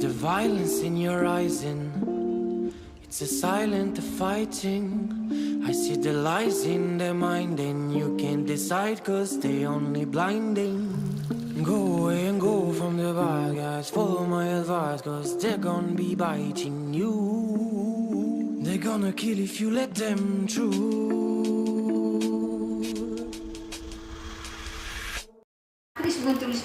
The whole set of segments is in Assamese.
the violence in your eyes and it's a silent fighting. I see the lies in their mind and you can't decide cause they only blinding. Go away and go from the bad guys, follow my advice cause they're gonna be biting you. They're gonna kill if you let them through.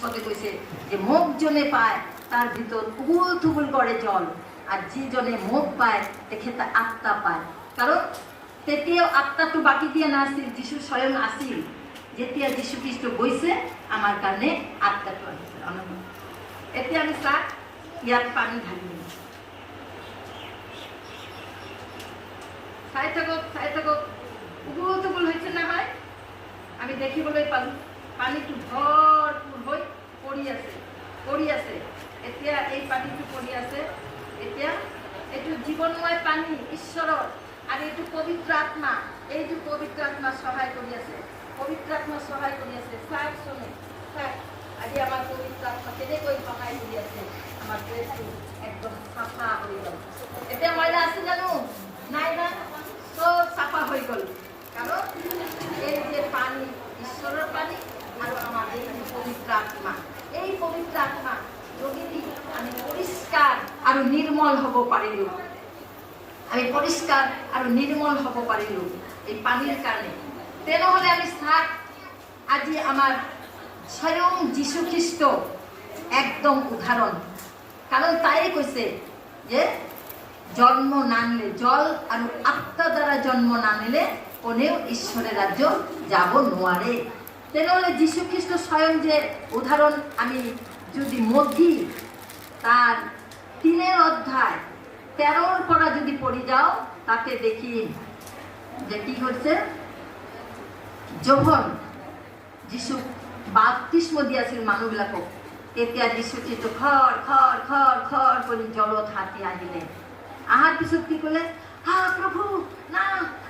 পদে কইছে যে মুখ জনে পায় তার ভিতর উগুল থুগুল করে জল আর যে জনে মুখ পায় দেখে তা আত্মা পায় কারণ তেতিয়াও আত্মাটো বাকি দিয়ে না আসছিল যিশু স্বয়ং আসিল যেতিয়া যিশু খ্রিস্ট বইছে আমার কারণে আত্মাটো আসছিল এতিয়া আমি চাক ইয়াত পানী ঢালি চাই থাকক উগুল থুগুল হয়েছে না হয় আমি দেখিবলৈ পালো পানীটো ভৰপূৰ হৈ পৰি আছে এতিয়া এই পানীটো পৰি আছে এতিয়া এইটো জীৱনময় পানী ঈশ্বৰৰ আৰু এইটো পবিত্ৰ আত্মা এইটো পবিত্ৰ আত্মা সহায় কৰি আছে চাওক শুনে চাওক আজি আমাৰ পবিত্ৰ আত্মা কেনেকৈ সহায় কৰি আছে আমাৰ দেহটো একদম চাফা হৈ গ'ল এতিয়া ময়লা আছে জানো নাই না চব চাফা হৈ গ'ল কাৰণ এই যে পানী ঈশ্বৰৰ পানী আৰু আমাৰ এই পবিত্ৰ আত্মা এই পবিত্ৰ আত্মা যোগেদি আমি পৰিষ্কাৰ আৰু নিৰ্মল হ'ব পাৰিলোঁ এই পানীৰ কাৰণে তেনেহ'লে আমি চাওক আজি আমাৰ স্বয়ং যীশু খ্ৰীষ্ট একদম উদাহৰণ কাৰণ তাই কৈছে যে জন্ম না নিলে জল আৰু আত্মা দ্বাৰা জন্ম না নিলে কোনেও ঈশ্বৰৰ ৰাজ্য যাব নোৱাৰে তেনেহ'লে যীশু খ্ৰীষ্ট স্বয়ং যে উদাহৰণ আমি যদি মধ্যি তাৰ 3 অধ্যায় 13 পৰা যদি পড়ি যাও তাতে দেখি যে কি হচ্ছে যখন যীশু বাপ্তিস্ম দিয়াছিল মানুহবিলাকক তেতিয়া যীশু খ্ৰীষ্ট খৰ খৰ খৰ খৰ কৰি জলত হাতি আহিলে আহাৰ পিছত কি ক'লে হা প্রভু না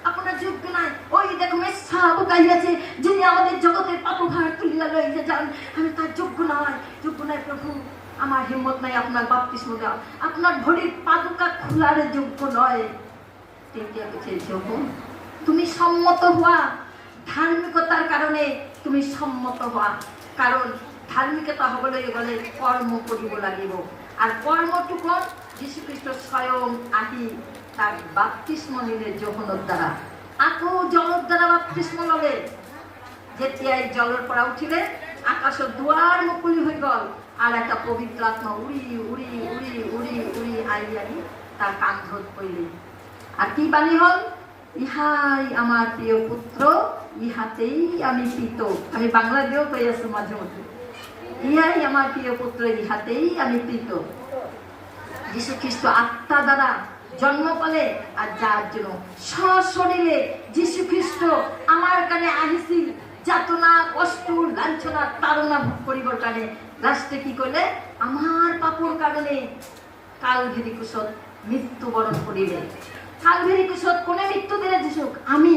আপনার যোগ্য নাই ওই দেখো মেসা বুকাই আছে যিনি আমাদের জগতের পাপভার তুলিয়া লইয়া যান আমি তার যোগ্য নাই প্রভু আমার হিম্মত নাই আপনার বাপ্তিস্ম দাও আপনার ভরির পাদুকা খোলার যোগ্য নয় তেতিয়া বলছে যখন তুমি সম্মত হওয়া ধার্মিকতার কারণে তুমি সম্মত হওয়া কারণ ধার্মিকতা হবলৈ গ'লে কর্ম কৰিব লাগিব আৰ কৰ্মটুকু যীশু খ্ৰীষ্ট স্বয়ং আহি তাৰ বাপ্তিস্ম নিলে যোহনৰ দ্বাৰা আকৌ জলৰ দ্বাৰা বাপ্তিস্ম ললে যেতিয়াই জলৰ পৰা উঠিলে আকাশৰ দুৱাৰ মুকলি হৈ গ'ল আর একটা পবিত্র আত্মা উড়ি উড়ি উড়ি উড়ি উড়ি আহি তার কান্ধত পড়লে আর কি বাণী হল ইহাই আমার প্রিয় পুত্র ইহাতেই আমি প্রীত আমি বাংলা দিয়েও কই আছি মাঝে মধ্যে ইহাই আমার প্রিয় পুত্র ইহাতেই আমি প্রীত যীশু খ্রিস্ট আত্মা দ্বারা জন্ম পালে আর যার জন্য সশরীরে যীশু খ্রিস্ট আমার কানে আহিছিল যাতনা কষ্ট লাঞ্ছনা তাড়না ভোগ করিবার কারণে লাস্টে কি করলে আমার পাপর কারণে কালভেরি কুশত মৃত্যুবরণ করিলে কালভেরি কুশত কোনে মৃত্যু দিলে যীশু আমি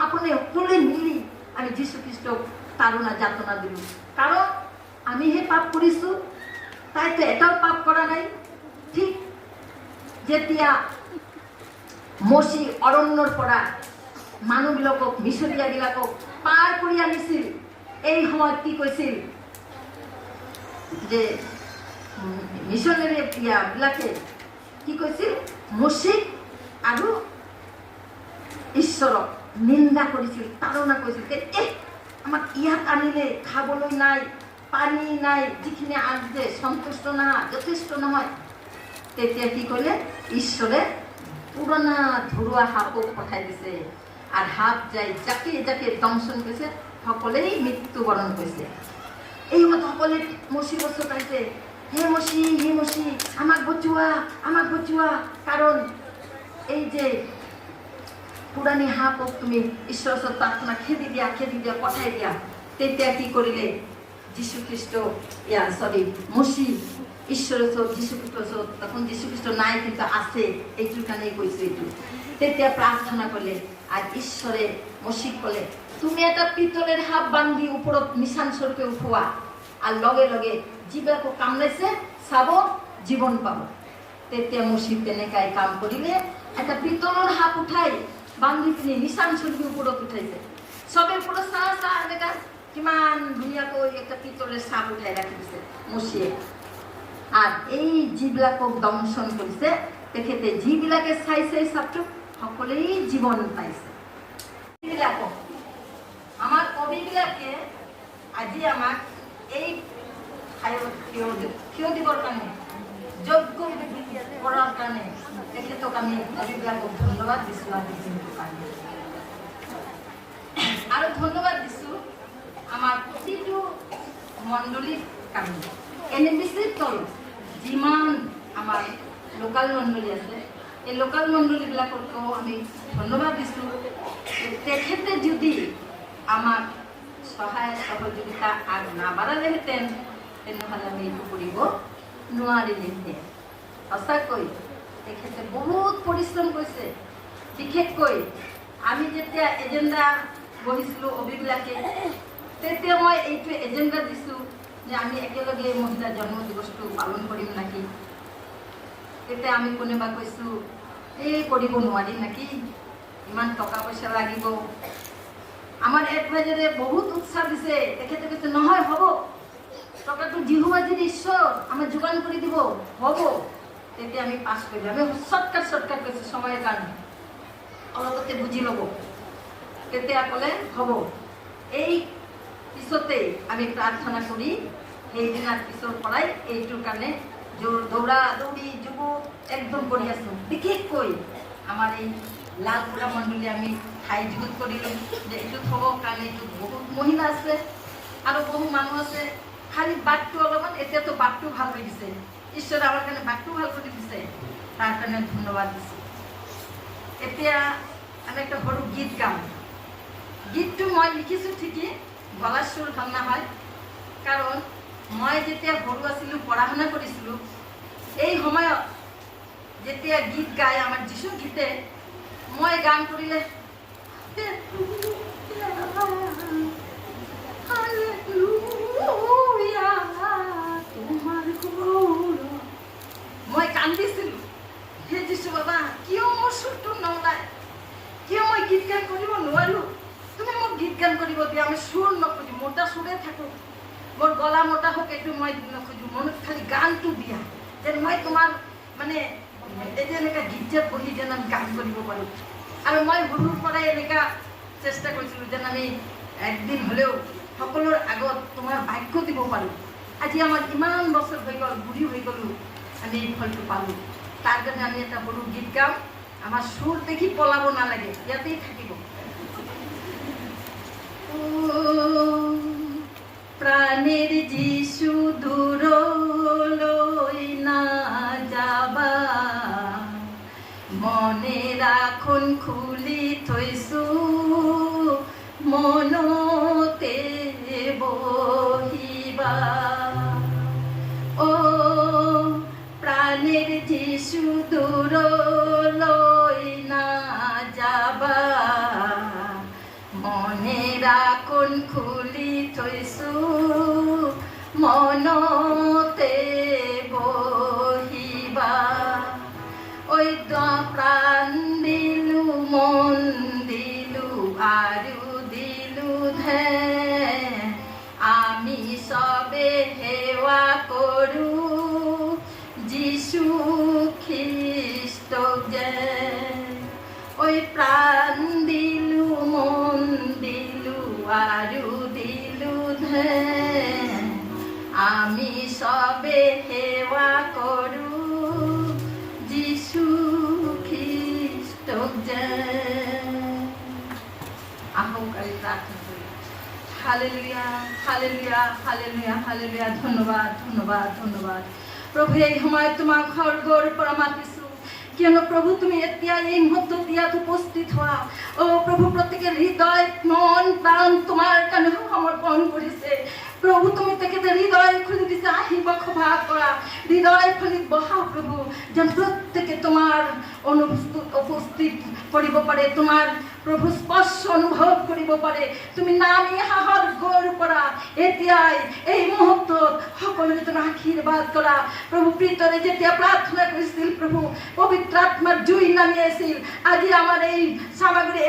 আপনি তুলে নিলি আমি যীশু খ্রিস্ট তাড়না যাতনা দিল কারণ আমি হে পাপ করিছো তাই তো এটাও পাপ করা নাই ঠিক যেতিয়া মসি অরণ্যর পৰা মানুহবিলাকক মিছৰীয়াবিলাকক পাৰ কৰি আনিছিল এই সময়ত কি কৈছিল যে মিছনেৰী বিলাকে কি কৈছিল মসিক আৰু ঈশ্বৰক নিন্দা কৰিছিল তাড়না কৰিছিল আমাক ইয়াত আনিলে খাবলৈ নাই পানী নাই যিখিনি আনিছে সন্তুষ্ট নহয় যথেষ্ট নহয় তেতিয়া কি কৰিলে ঈশ্বৰে পুৰণা ধৰুৱা সাপক পঠাই দিছে আর হাত যাই যাকে যাকে দংশন করেছে সকলেই মৃত্যুবরণ করেছে এই মতো সকলে মসি বছর পাইছে হে মসি আমাক বচুয়া কারণ এই যে পুরানি হাপক তুমি ঈশ্বর প্রার্থনা খেদি দিয়া পঠাই দিয়া তেতিয়া কি করিলে যীশু খ্রিস্ট মসি ঈশ্বরের যীশু খ্রিস্ট তখন যীশু খ্রিস্ট নাই কিন্তু আছে এইটোর কারণেই কইছে এইটো তেতিয়া প্রার্থনা করলে আর ঈশ্বরে মসিক বলে তুমি একটা পিতলের হাত বান্ধি উপরত নিশান স্বরূপে উঠোয়া আর লগে লগে জীবাকে কামড়াইছে চাব জীৱন পাব। তেতিয়া মুচি তেনেকাই কাম কৰিলে এটা পিতলৰ হাত উঠাই বান্ধি পিনি নিচান চুলিৰ ওপৰত উঠাইছে। চবে ওপৰত চাহ এনেকা কিমান ধুনীয়াকৈ একটা পিতলেৰ চাপ উঠাই ৰাখি দিছে মুচিয়ে। আৰ এই যিবিলাকক দংশন কৰিছে তেখেতে যিবিলাকে চাইছে চাপটো সকলেই জীৱন পাইছে। আমাৰ কবিবিলাকে আজি আমাক এই থিয় দিবৰ কাৰণে যোগ্য কৰাৰ কাৰণে তেখেতক আমি কবিবিলাকক ধন্যবাদ দিছোঁ আজি দিনটোৰ কাৰণে। আৰু ধন্যবাদ দিছোঁ আমাৰ প্ৰতিটো মণ্ডলীৰ কাৰণে। NMBCৰ তলত যিমান আমাৰ লোকাল মণ্ডলী আছে এই লোকাল মণ্ডলীবিলাককো আমি ধন্যবাদ দিছোঁ। তেখেতে যদি আমাক সহায় সহযোগিতা আগ নাবাঢ়ালেহেঁতেন তেনেহ'লে আমি এইটো কৰিব নোৱাৰিলেহেঁতেন। সঁচাকৈ তেখেতে বহুত পৰিশ্ৰম কৰিছে। বিশেষকৈ আমি যেতিয়া এজেণ্ডা বহিছিলোঁ অভিবিলাকে তেতিয়া মই এইটো এজেণ্ডা দিছোঁ যে আমি একেলগে মহিলা জন্ম দিৱসটো পালন কৰিম নেকি। তেতিয়া আমি কোনোবা কৈছোঁ এই কৰিব নোৱাৰিম নেকি, ইমান টকা পইচা লাগিব। আমাৰ এডভাইজাৰে বহুত উৎসাহ দিছে। তেখেতে কৈছে নহয় হ'ব, টকাটো যিহোৱা যদি ঈশ্বৰ আমাৰ যোগান কৰি দিব হ'ব। তেতিয়া আমি পাছ কৰিলোঁ। আমি চৰ্টকাট কৈছোঁ সময়ৰ কাৰণে, অলপতে বুজি ল'ব। তেতিয়া ক'লে হ'ব। এই পিছতেই আমি প্ৰাৰ্থনা কৰি সেইদিনাৰ পিছৰ পৰাই এইটোৰ কাৰণে দৌৰা দৌৰি যুৱক একদম কৰি আছোঁ। বিশেষকৈ আমাৰ এই লালপুৰা মণ্ডলী আমি ঠাই যুগুত কৰিলোঁ যে এইটোত হ'ব কাৰণে এইটোত বহুত মহিলা আছে আৰু বহু মানুহ আছে। খালি বাটটো অলপমান, এতিয়াতো বাটটো ভাল হৈ দিছে। ঈশ্বৰে আমাৰ কাৰণে বাটটো ভাল কৰি দিছে, তাৰ কাৰণে ধন্যবাদ দিছোঁ। এতিয়া আমি একটা সৰু গীত গাম। গীতটো মই লিখিছোঁ ঠিকই, গলাৰ সুৰ ভাল নহয়, কাৰণ মই যেতিয়া সৰু আছিলোঁ পঢ়া শুনা কৰিছিলোঁ এই সময়ত যেতিয়া গীত গায় আমাৰ যিশু গীতে মই গান কৰিলে মই কান্দিছিলোঁ, হে যিশু বাবা কিয় মোৰ সুৰটো নলায়, কিয় মই গীত গান কৰিব নোৱাৰোঁ, তুমি মোক গীত গান কৰিব দিয়া। আমি সুৰ নখোজোঁ, মোটা সুৰে থাকোঁ, মোৰ গলা মোটা হোক, এইটো মই নখোজোঁ। মনত খালি গানটো দিয়া যেন মই তোমাৰ মানে এই যে এনেকুৱা গীৰ্জাত বহি যেন আমি গান কৰিব পাৰোঁ। আৰু মই সৰুৰ পৰাই এনেকুৱা চেষ্টা কৰিছিলোঁ যেন আমি একদিন হ'লেও সকলোৰ আগত তোমাৰ বাক্য দিব পাৰোঁ। আজি আমাৰ ইমান বছৰ হৈ গ'ল, বুঢ়ী হৈ গ'লোঁ, আমি এই ফলটো পালোঁ। তাৰ কাৰণে আমি এটা সৰু গীত গাম। আমাৰ সুৰ দেখি পলাব নালাগে, ইয়াতেই থাকিব। প্রাণের যিশু দূরলৈ না যাবা, মনে রাখুন খুলি থৈছো মনতে বহিবা। ও প্রাণের যিশু দূরলৈ না যাবা, মনে রাখুন খুলি থৈছো মনতে বহিবা। ওই প্রাণ দিলু মন দিলু আৰু দিলু ধ্যান, আমি সবে সেৱা কৰোঁ যিশু খ্ৰীষ্টক যেন। ওই প্ৰাণ দিলু মন দিলু আৰু দিলু ধ্যান, আমি সবে সেৱা কৰোঁ যিশু খ্ৰীষ্টক যেন। আহক আমি প্ৰাৰ্থনা কৰি। Hallelujah hallelujah hallelujah hallelujah. ধন্যবাদ ধন্যবাদ ধন্যবাদ প্ৰভু। এই সময়ত তোমাক স্বৰ্গৰ পৰা মাতিছোঁ, কিয়নো প্ৰভু তুমি এতিয়া এই মুহূৰ্তত ইয়াত উপস্থিত হোৱা। অ প্ৰভু, প্ৰত্যেকেৰ হৃদয় মন প্ৰাণ তোমাৰ কাৰণে সমৰ্পণ কৰিছে। প্ৰভু তুমি তেখেতে হৃদয় খুলি দিছে, আহিব সভা কৰা, হৃদয় খুলি বহা প্ৰভু, যেন প্ৰত্যেকে তোমাৰ উপস্থিত কৰিব পাৰে, তোমাৰ প্ৰভু স্পৰ্শ অনুভৱ কৰিব পাৰে তুমি নামি হাহৰ গৌৰ পৰা এতিয়াই এই মুহূৰ্তত সকলোকে তুমি আশীৰ্বাদ কৰা প্ৰভু প্ৰীতৰে যেতিয়া প্ৰাৰ্থনা কৰিছিল প্ৰভু পবিত্ৰ আত্মাৰ জুই নামি আছিল আজি আমাৰ এই সামগ্ৰী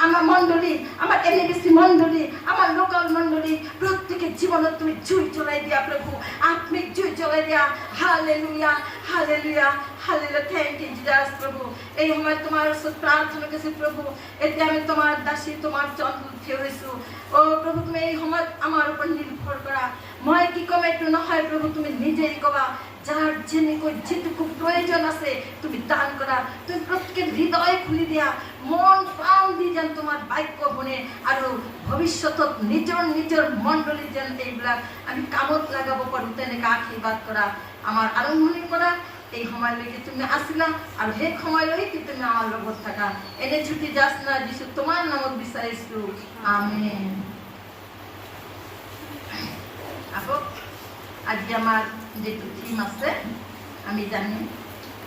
আমার মণ্ডলী আমার এনএবিসি মণ্ডলী আমার লোকাল মণ্ডলী প্রত্যেকের জীবনে তুমি জুই চলাই দিয়া প্রভু আত্মিক জুই চলাই দিয়া hallelujah hallelujah hallelujah thank you Jesus প্রভু এই সময় তোমার ওচৰত প্ৰাৰ্থনা কৰিছো প্ৰভু এতিয়া আমি তোমাৰ দাসী তোমাৰ চৰণত থিয় হৈছো ও প্ৰভু তুমি এই সময়ত আমাৰ ওপৰত নিৰ্ভৰ কৰা মই কি কম এইটো নহয় প্ৰভু তুমি নিজেই কবা যাৰ যেনেকৈ যেটুকু প্ৰয়োজন আছে তুমি দান কৰা তুমি প্ৰত্যেক হৃদয় খুলি দিয়া মন প্ৰাণ দি যেন তোমাৰ বাক্য শুনে আৰু ভৱিষ্যতত নিজৰ মণ্ডলী যেন এইবিলাক আমি কামত লগাব পাৰোঁ তেনেকৈ আশীৰ্বাদ কৰা আমাৰ আৰম্ভণিৰ পৰা এই সময়লৈকে তুমি আছিলা আৰু সেই সময়লৈকে তুমি আমাৰ লগত থাকা এনে ছুটি যাচ না দিছো তোমাৰ নামত বিচাৰিছো আমেন আকৌ আজি আমাৰ যেটো থিম আছে আমি জানি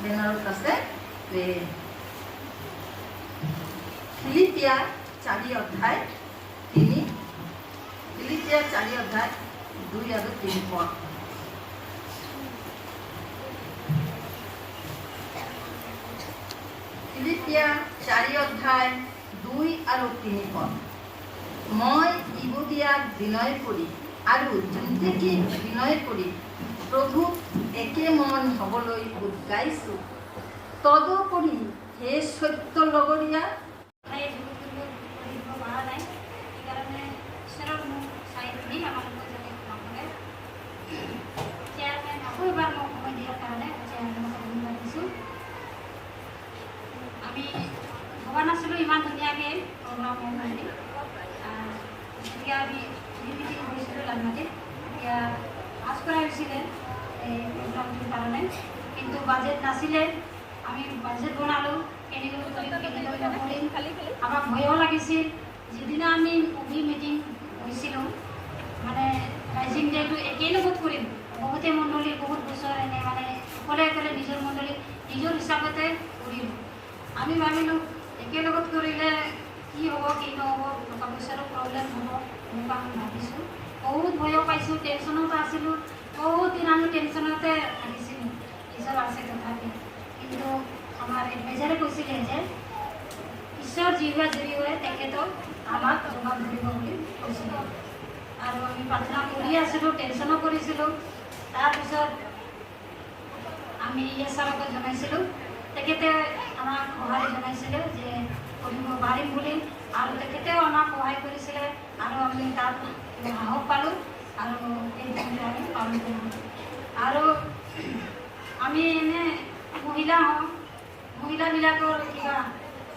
বেনাৰত আছে ফিলিপিয়া 4 অধ্যায় 3 ফিলিপিয়া 4 অধ্যায় 2 আৰু 3 পদ ফিলিপিয়া 4 অধ্যায় 2 আৰু 3 পদ মই ইহুদিয়াক বিনয় কৰি আৰু যোনটিকি বিনয় কৰি প্ৰভু একে মন হ'বলৈ উদ্গাইছো তদুপৰি হে সত্য লগৰীয়া আমি ভবা নাছিলোঁ ইমান ধুনীয়াকৈ প্ৰগ্ৰাম হ'ব বুলি যেতিয়া আমি মিটিং কৰিছিলোঁ লালমাটিত তেতিয়া পাছ কৰা হৈছিলে এই প্ৰগ্ৰামটোৰ কাৰণে কিন্তু বাজেট নাছিলে আমি বাজেট বনালোঁ কেনেকৈ কৰিম আমাক ভয়ো লাগিছিল যিদিনা আমি মুভি মিটিং হৈছিলোঁ মানে ৰাইজিং ডেটো একেই লগত কৰিম বহুতে মণ্ডলী বহুত বছৰ এনে মানে অকলে নিজৰ মণ্ডলী নিজৰ হিচাপতে কৰিম আমি ভাবিলোঁ একেলগত কৰিলে কি হ'ব কি নহ'ব টকা পইচাৰো প্ৰব্লেম হ'ব এনেকুৱা আমি ভাবিছোঁ বহুত ভয়ো পাইছোঁ টেনশ্যনতো আছিলোঁ বহুত দিন আমি টেনশ্যনতে আহিছিলোঁ ঈশ্বৰ আছে তথাপি কিন্তু আমাৰ এডভাইজাৰে কৈছিলে যে ঈশ্বৰ যিহোৱা যদি হয় তেখেতক আমাক যোগান ধৰিব বুলি কৈছিলে আৰু আমি প্ৰাৰ্থনা কৰি আছিলোঁ টেনশ্যনো কৰিছিলোঁ তাৰপিছত আমি ছাৰক জনাইছিলোঁ তেখেতে আমাক সহায় জনাইছিলে যে কৰিব পাৰিম বুলি আৰু তেখেতেও আমাক সহায় কৰিছিলে আৰু আমি তাত সাহস পালোঁ আৰু এই দিনটো আমি পালন কৰিলোঁ আৰু আমি এনে মহিলা হওঁ মহিলাবিলাকৰ কিবা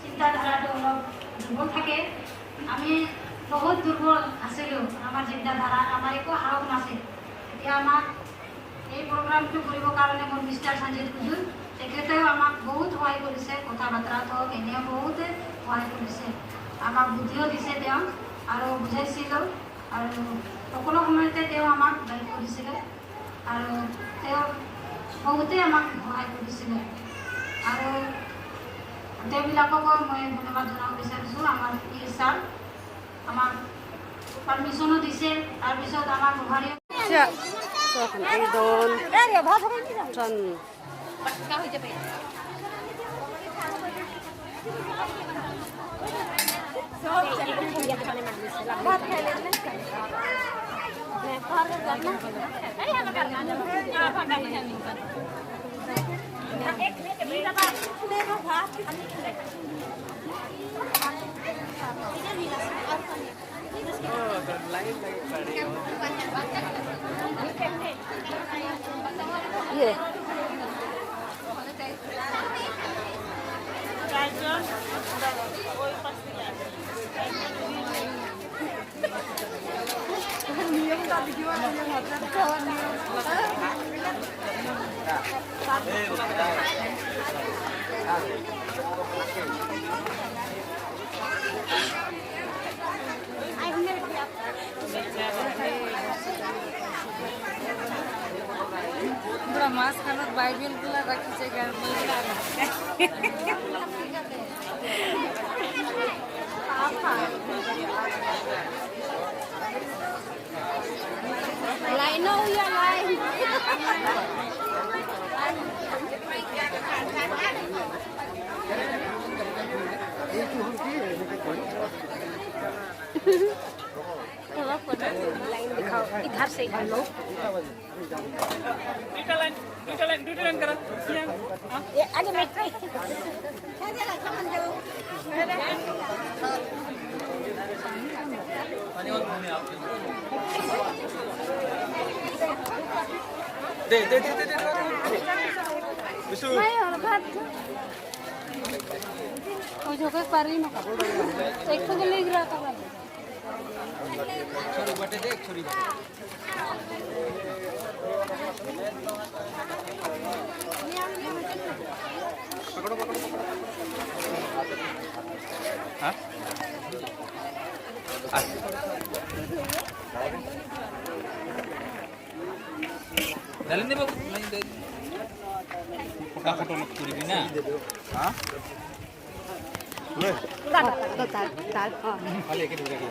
চিন্তাধাৰাটো অলপ দুৰ্বল থাকে আমি বহুত দুৰ্বল আছিলোঁ আমাৰ চিন্তাধাৰা আমাৰ একো সাহস নাছিল এতিয়া আমাক এই প্ৰগ্ৰামটো কৰিবৰ কাৰণে মোৰ মিষ্টাৰ সঞ্জীৱ হুজুৰ তেখেতেও আমাক বহুত সহায় কৰিছে কথা বাৰ্তাত হওক এনেও বহুতে সহায় কৰিছে আমাক বুদ্ধিও দিছে তেওঁ আৰু বুজাইছিলোঁ আৰু সকলো সময়তে তেওঁ আমাক গাইড কৰিছিলে আৰু তেওঁ বহুতেই আমাক সহায় কৰিছিলে আৰু তেওঁবিলাককো মই ধন্যবাদ জনাব বিচাৰিছোঁ আমাৰ ছাৰ আমাক পাৰ্মিশ্যনো দিছে তাৰপিছত আমাক সহায় পুরা মাঝখানত বাইবেলগুলা রাখিছে গান Lain na uya, lain. थोड़ा फोटो लाइन दिखाओ इधर से इधर लो दुईटा लाइन करा ये आगे मैं ट्राई दे विशु नहीं और बात ओ जो कोई पारी ना एक तो ले गिरा था छोरी बटे देख छोरी पकड़ो हाँ डालें दे बाबू लाइन दे पका फोटो मत पूरी भी ना हाँ ताल खाली एक दूसरे की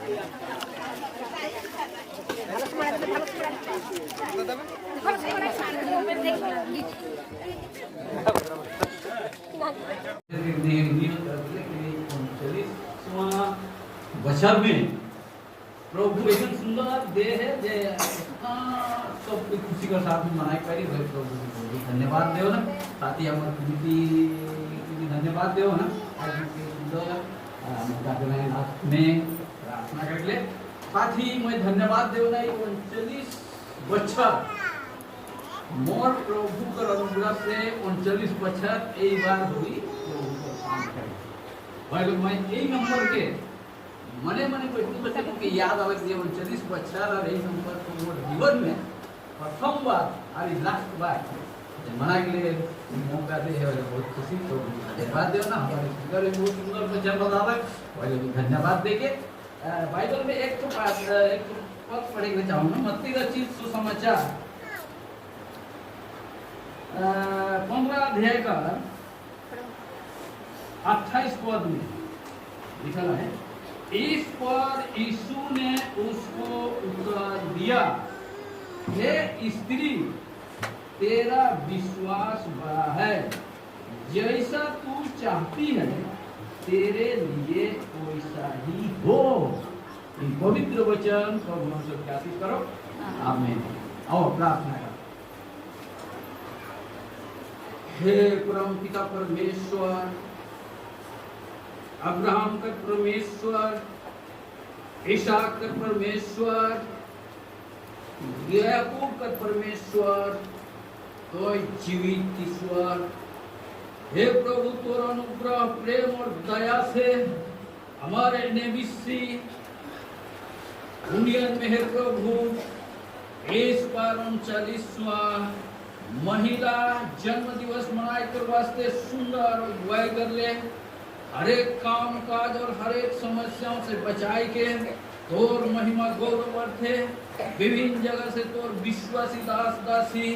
बचर में प्रभु एकदम सुंदर दे है जे सब खुशी के साथ में मनाई पारी भाई प्रभु को धन्यवाद देव ना साथ ही हमारे कुमिति की धन्यवाद देव ना आज के सुंदर मुकाबले में प्रार्थना कर ले साथ ही मैं धन्यवाद देव ना 39 बचर मोर प्रभु का अनुग्रह से 39 बचर एक बार हुई प्रभु को काम कर भाई लोग मैं यही नंबर के मने बैठने बच्चे को याद आवे कि 39 बच्चा और यही नंबर को मोर जीवन में प्रथम बार और लास्ट बार मना के लिए मौका दे है बहुत खुशी तो धन्यवाद देव ना हमारे स्पीकर बहुत सुंदर वचन बतावे पहले भी धन्यवाद देके बाइबल में एक तो पद पढ़ने चाहूंगा मत्ती रचित सुसमाचार 15 अध्याय का 28 पद में लिखा है इस पर यीशु ने उसको उत्तर दिया हे स्त्री तेरा विश्वास बड़ा है जैसा तू चाहती है तेरे लिए वैसा ही हो इन पवित्र वचन को हम सब आशीष करो आमीन और प्रार्थना करो हे परम पिता परमेश्वर अब्राहम का परमेश्वर इसहाक का परमेश्वर याकूब का परमेश्वर तो जीवित ईश्वर हे प्रभु तोर अनुग्रह प्रेम और दया से हमारे नेविसी इंडियन में है प्रभु इस बार 39वां महिला जन्म दिवस मनाए कर वास्ते सुंदर अगुवाई कर ले हर एक काम काज और हर एक समस्याओं से बचाई के तोर महिमा गौरव अर्थे विभिन्न जगह से तोर विश्वासी दास दासी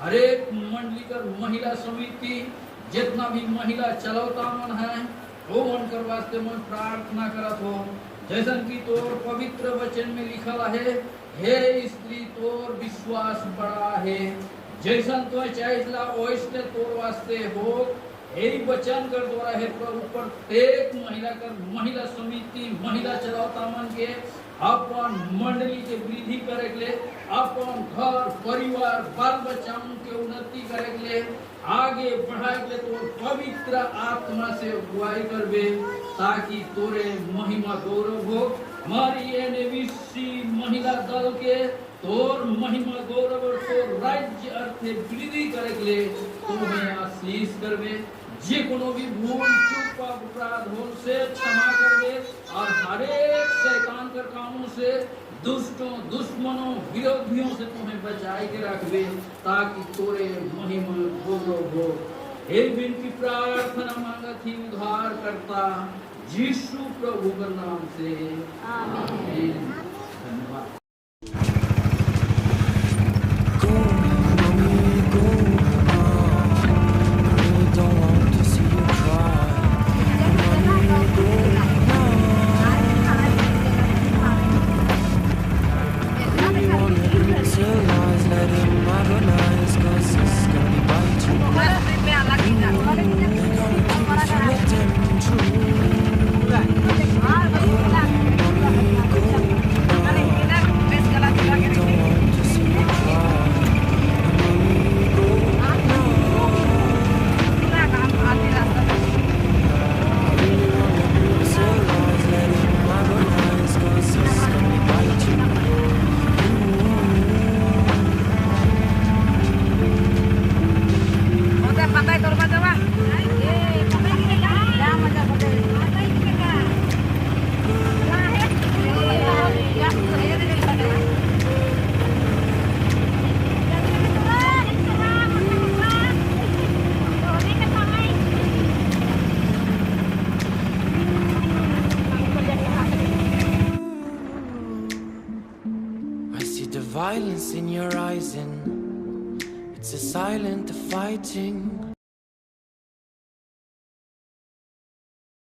हर एक मंडली कर महिला समिति जितना भी महिला चलौता मन है वो मन कर वास्ते मैं प्रार्थना करत हो जैसन की तोर पवित्र वचन में लिखा है हे स्त्री तोर विश्वास बड़ा है जैसन तो चाहला वैसे तोर वास्ते हो यही वचन कर द्वारा है प्रभु प्रत्येक महिला समिति महिला चलौता मन के अपन मंडली के वृद्धि करे के लिए अपन घर परिवार बाल बच्चाओं के उन्नति करे के लिए आगे बढ़ाए के तो पवित्र आत्मा से अगुवाई करबे ताकि तोरे महिमा गौरव हो हमारी ये नेविसी महिला दल के तोर महिमा गौरव और तोर राज्य अर्थ वृद्धि करे के लिए तुम्हें आशीष करबे जे कोनो भी भूल चूक अपराध हो से क्षमा करबे और हर एक शैतान के कामों से दुष्टों दुश्मनों विरोधियों से तुम्हें बचाए के रखबे ताकि तोरे महिमा गौरव हो हे विनती प्रार्थना मांगत ही उद्धार करता यीशु प्रभु के नाम से आमीन धन्यवाद Don't want to see you cry. I see the violence in your eyes, and it's a silent fighting.